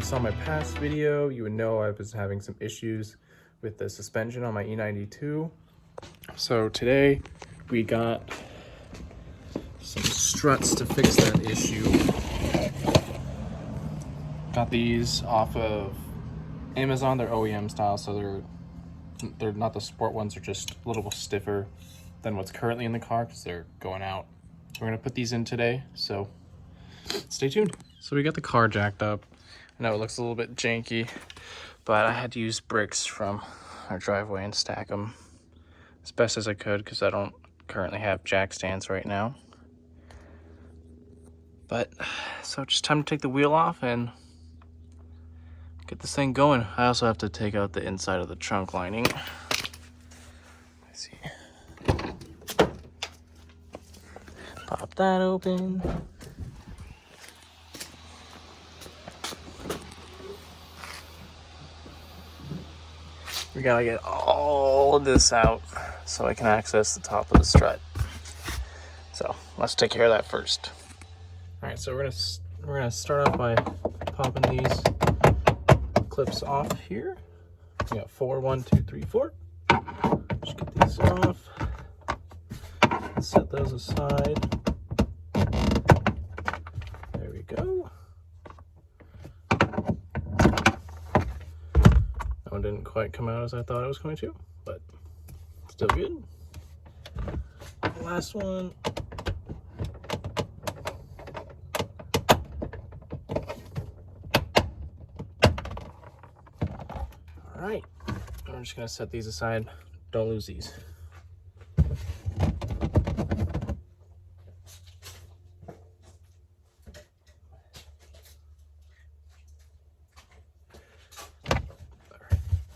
saw my past video, you would know I was having some issues with the suspension on my E92. So today we got some struts to fix that issue. Got these off of Amazon. They're OEM style, so they're not the sport ones. They're just a little stiffer than what's currently in the car because they're going out. So we're gonna put these in today, so stay tuned. So we got the car jacked up. I know it looks a little bit janky, but I had to use bricks from our driveway and stack them as best as I could because I don't currently have jack stands right now. But so just time to take the wheel off and get this thing going. I also have to take out the inside of the trunk lining. Let's see. Pop that open. We gotta get all of this out so I can access the top of the strut. So let's take care of that first. All right, so we're gonna start off by popping these clips off here. We got 4, 1, 2, 3, 4. Just get these off. Set those aside. There we go. That one didn't quite come out as I thought it was going to, but still good. Last one. All right, we're just gonna set these aside. Don't lose these.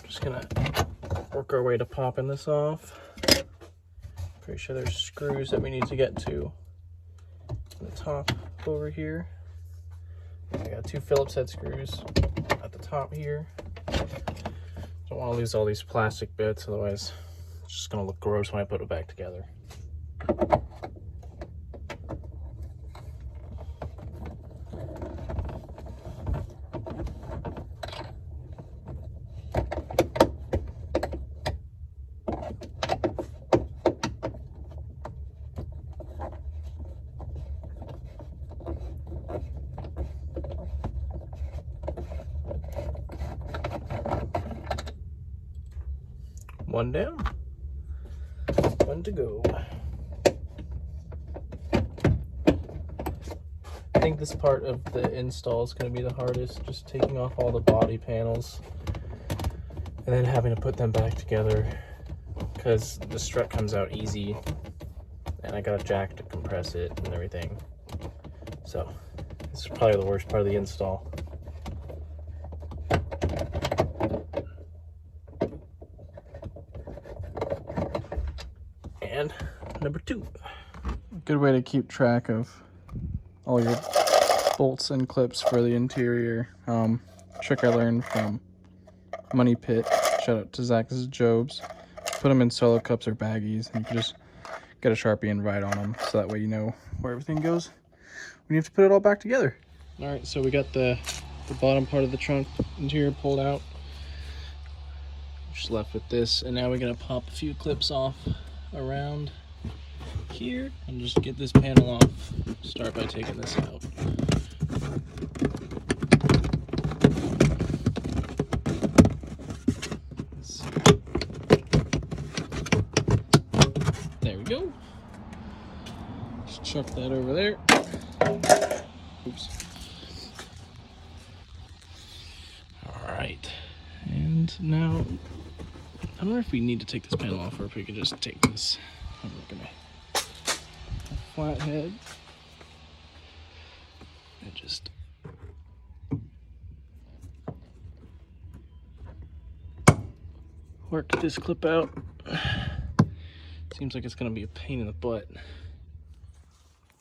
Just gonna work our way to popping this off. Pretty sure there's screws that we need to get to the top over here. I got 2 Phillips head screws at the top here. Don't want to lose all these plastic bits, otherwise it's just gonna look gross when I put it back together. One down, one to go. I think this part of the install is going to be the hardest, just taking off all the body panels and then having to put them back together because the strut comes out easy and I got a jack to compress it and everything. So this is probably the worst part of the install. And number 2. Good way to keep track of all your bolts and clips for the interior. Trick I learned from Money Pit. Shout out to Zach. This is Job's. Put them in solo cups or baggies, and you can just get a Sharpie and write on them, so that way you know where everything goes when you have to put it all back together. All right, so we got the bottom part of the trunk interior pulled out. Just left with this, and now we're gonna pop a few clips off around here and just get this panel off. Start by taking this out. There we go. Just chuck that over there. Oops. All right, and now I don't know if we need to take this panel off or if we could just take this. I'm looking at a flat head and just work this clip out. Seems like it's going to be a pain in the butt.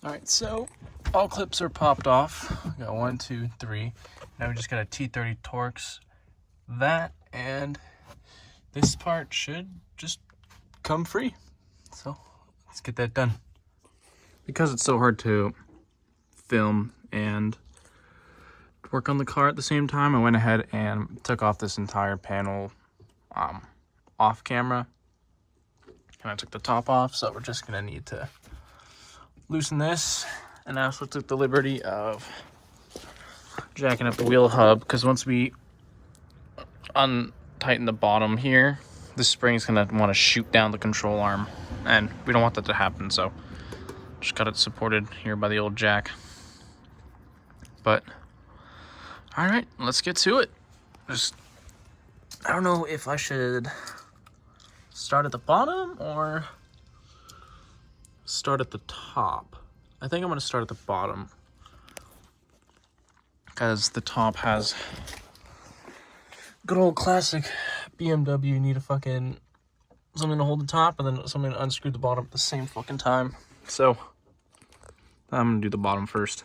All right, so all clips are popped off. We got 1, 2, 3. Now we just got a T30 Torx that, and this part should just come free. So let's get that done. Because it's so hard to film and work on the car at the same time, I went ahead and took off this entire panel off camera. And I took the top off, so we're just gonna need to loosen this. And I also took the liberty of jacking up the wheel hub, because once we untighten the bottom here, this spring's gonna want to shoot down the control arm, and we don't want that to happen, so just got it supported here by the old jack. But all right, let's get to it. I don't know if I should start at the bottom or start at the top. I think I'm gonna start at the bottom, because the top has good old classic BMW. You need a fucking something to hold the top and then something to unscrew the bottom at the same fucking time. So I'm gonna do the bottom first.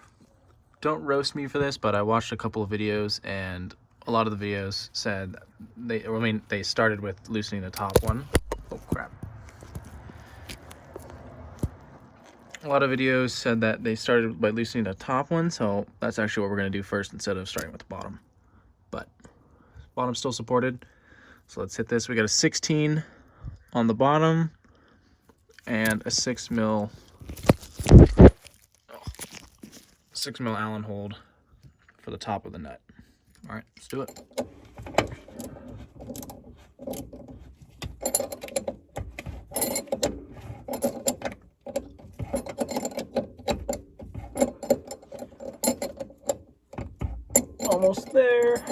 Don't roast me for this, but I watched a couple of videos, and a lot of the videos said they started with loosening the top one. Oh crap. A lot of videos said that they started by loosening the top one, so that's actually what we're going to do first instead of starting with the bottom. But bottom's still supported, so let's hit this. We got a 16 on the bottom and a 6 mil Allen hold for the top of the nut. All right, let's do it. Almost there.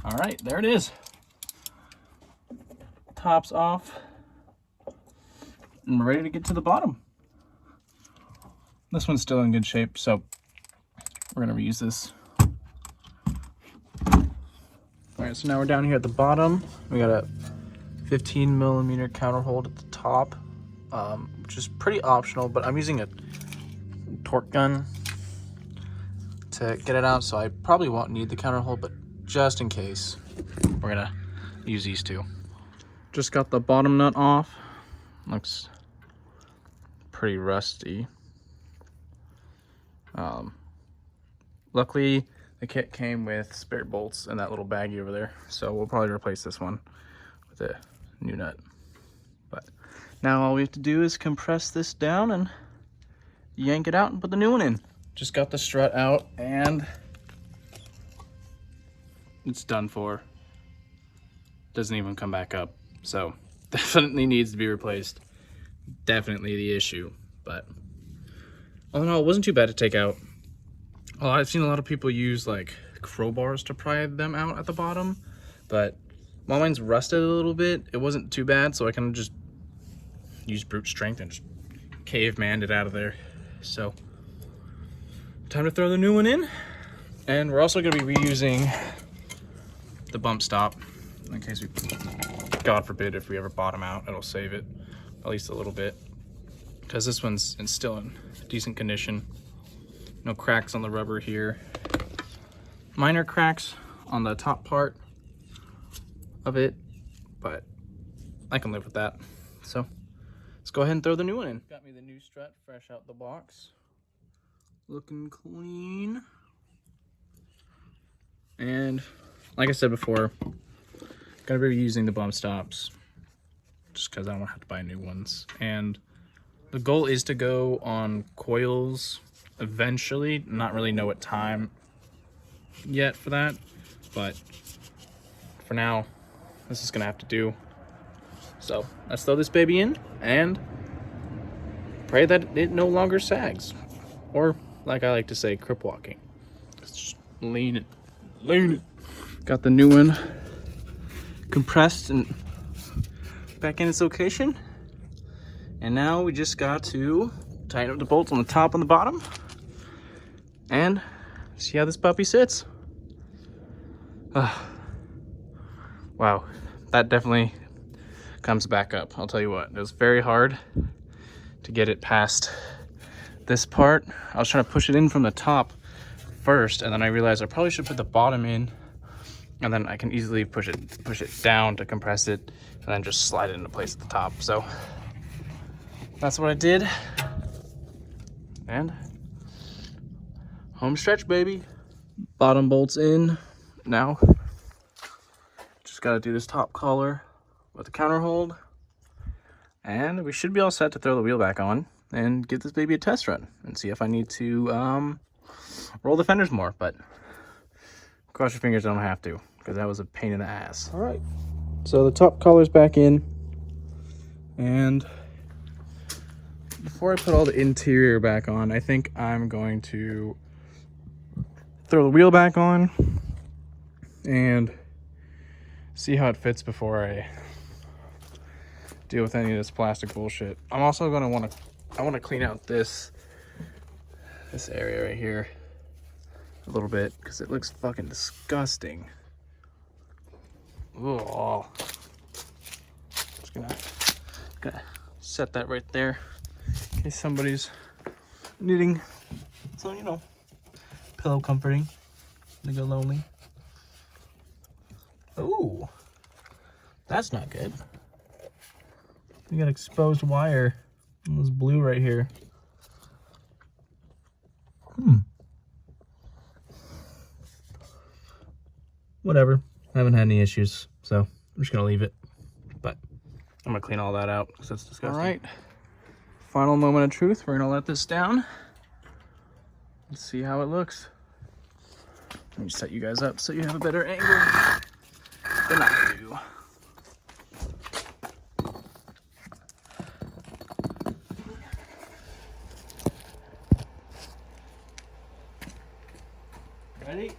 All right, there it is. Top's off. And we're ready to get to the bottom. This one's still in good shape, so we're gonna reuse this. All right, so now we're down here at the bottom. We got a 15 millimeter counter hold at the top, which is pretty optional, but I'm using a torque gun to get it out, so I probably won't need the counter hold, but just in case, we're gonna use these two. Just got the bottom nut off. Looks pretty rusty. Luckily, the kit came with spare bolts in that little baggie over there, so we'll probably replace this one with a new nut. But now all we have to do is compress this down and yank it out and put the new one in. Just got the strut out and it's done for. Doesn't even come back up, so definitely needs to be replaced. Definitely the issue, but all in all, it wasn't too bad to take out. Well, I've seen a lot of people use like crowbars to pry them out at the bottom, but while mine's rusted a little bit, it wasn't too bad, so I kind of just used brute strength and just cavemaned it out of there. So time to throw the new one in, and we're also going to be reusing the bump stop in case we, God forbid, if we ever bottom out, it'll save it at least a little bit, because this one's still in decent condition. No cracks on the rubber here. Minor cracks on the top part of it, but I can live with that. So let's go ahead and throw the new one in. Got me the new strut fresh out the box. Looking clean. And like I said before, gonna be using the bump stops just because I don't have to buy new ones. And the goal is to go on coils eventually. Not really know what time yet for that, but for now, this is gonna have to do. So let's throw this baby in and pray that it no longer sags, or like I like to say, crip walking. Let's just lean it, lean it. Got the new one compressed and back in its location, and now we just got to tighten up the bolts on the top and the bottom and See how this puppy sits? Wow, that definitely comes back up. I'll tell you what, it was very hard to get it past this part. I was trying to push it in from the top first, and then I realized I probably should put the bottom in, and then I can easily push it down to compress it, and then just slide it into place at the top. So that's what I did, and home stretch, baby. Bottom bolts in. Now just got to do this top collar with the counter hold, and we should be all set to throw the wheel back on and give this baby a test run and see if I need to roll the fenders more. But cross your fingers, I don't have to, because that was a pain in the ass. All right, so the top collar's back in, and before I put all the interior back on, I think I'm going to throw the wheel back on and see how it fits before I deal with any of this plastic bullshit. I'm also gonna I want to clean out this area right here a little bit, because it looks fucking disgusting. Oh, just gonna set that right there in case somebody's needing some, you know, pillow comforting. They go lonely. Ooh, that's not good. You got exposed wire on this blue right here. Whatever. I haven't had any issues, so I'm just gonna leave it. But I'm gonna clean all that out because that's disgusting. All right. Final moment of truth. We're gonna let this down. Let's see how it looks. Let me set you guys up so you have a better angle than I do. Ready?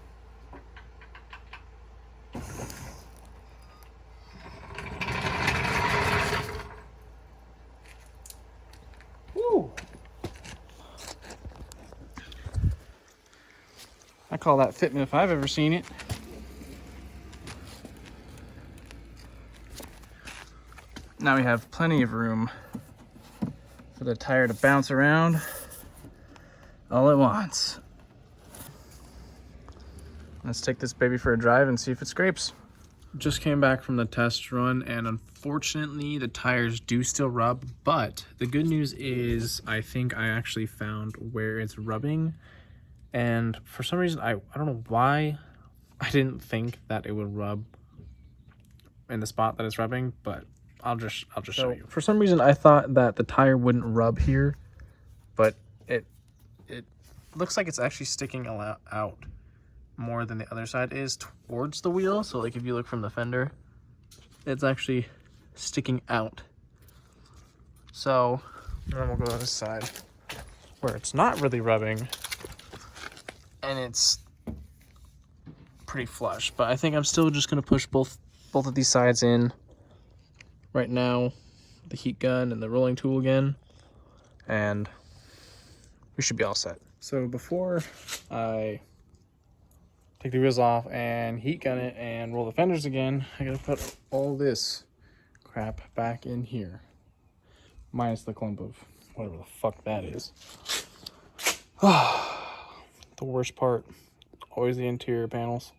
Woo! I call that fitment if I've ever seen it. Now we have plenty of room for the tire to bounce around all at once. Let's take this baby for a drive and see if it scrapes. Just came back from the test run, and unfortunately the tires do still rub, but the good news is I think I actually found where it's rubbing, and for some reason I don't know why I didn't think that it would rub in the spot that it's rubbing, but I'll just show you. For some reason I thought that the tire wouldn't rub here, but it looks like it's actually sticking out more than the other side is towards the wheel. So like if you look from the fender, it's actually sticking out. So then we'll go to this side where it's not really rubbing and it's pretty flush. But I think I'm still just gonna push both of these sides in right now, the heat gun and the rolling tool again, and we should be all set. So before I take the wheels off and heat gun it and roll the fenders again, I gotta put all this crap back in here, minus the clump of whatever the fuck that is. The worst part, always the interior panels.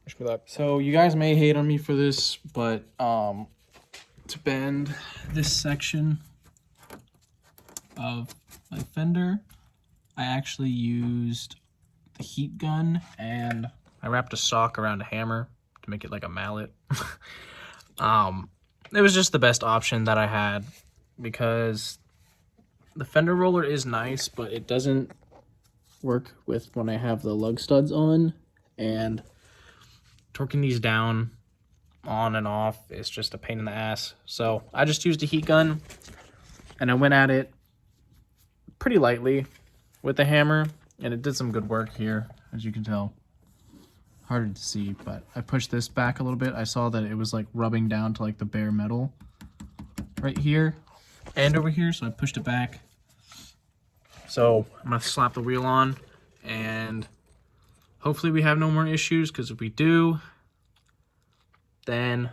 Wish me luck. So you guys may hate on me for this, but to bend this section of my fender, I actually used the heat gun, and I wrapped a sock around a hammer to make it like a mallet. It was just the best option that I had, because the fender roller is nice, but it doesn't work with when I have the lug studs on, and torquing these down on and off is just a pain in the ass. So I just used a heat gun, and I went at it pretty lightly with the hammer, and it did some good work here, as you can tell. Harder to see, but I pushed this back a little bit. I saw that it was like rubbing down to like the bare metal right here and over here, so I pushed it back. So I'm gonna slap the wheel on and hopefully we have no more issues, because if we do, then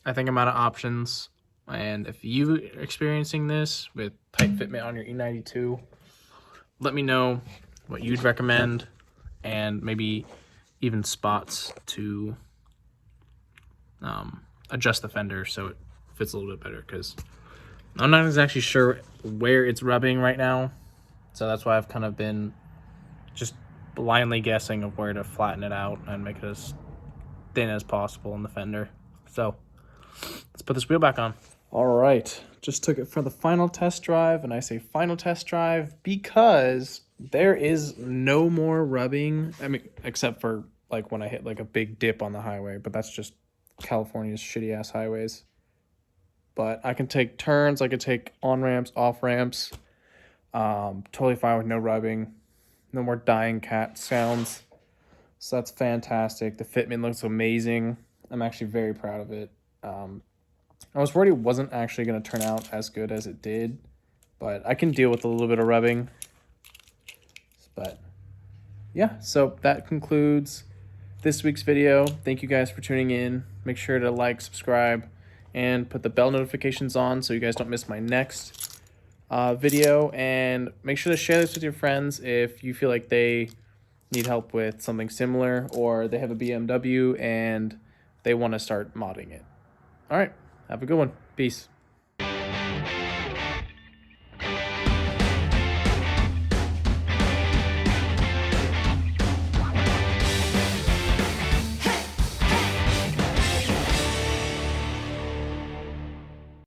I think I'm out of options. And if you are experiencing this with tight fitment on your E92, let me know what you'd recommend, and maybe even spots to adjust the fender so it fits a little bit better, because I'm not exactly sure where it's rubbing right now. So that's why I've kind of been just blindly guessing of where to flatten it out and make it as thin as possible in the fender. So let's put this wheel back on. All right, just took it for the final test drive, and I say final test drive because there is no more rubbing. I mean, except for like when I hit like a big dip on the highway, but that's just California's shitty ass highways. But I can take turns, I can take on ramps, off ramps, totally fine with no rubbing, no more dying cat sounds. So that's fantastic. The fitment looks amazing. I'm actually very proud of it. I was worried it wasn't actually going to turn out as good as it did, but I can deal with a little bit of rubbing. But yeah, so that concludes this week's video. Thank you guys for tuning in. Make sure to like, subscribe, and put the bell notifications on so you guys don't miss my next video. And make sure to share this with your friends if you feel like they need help with something similar, or they have a BMW and they want to start modding it. All right, have a good one. Peace.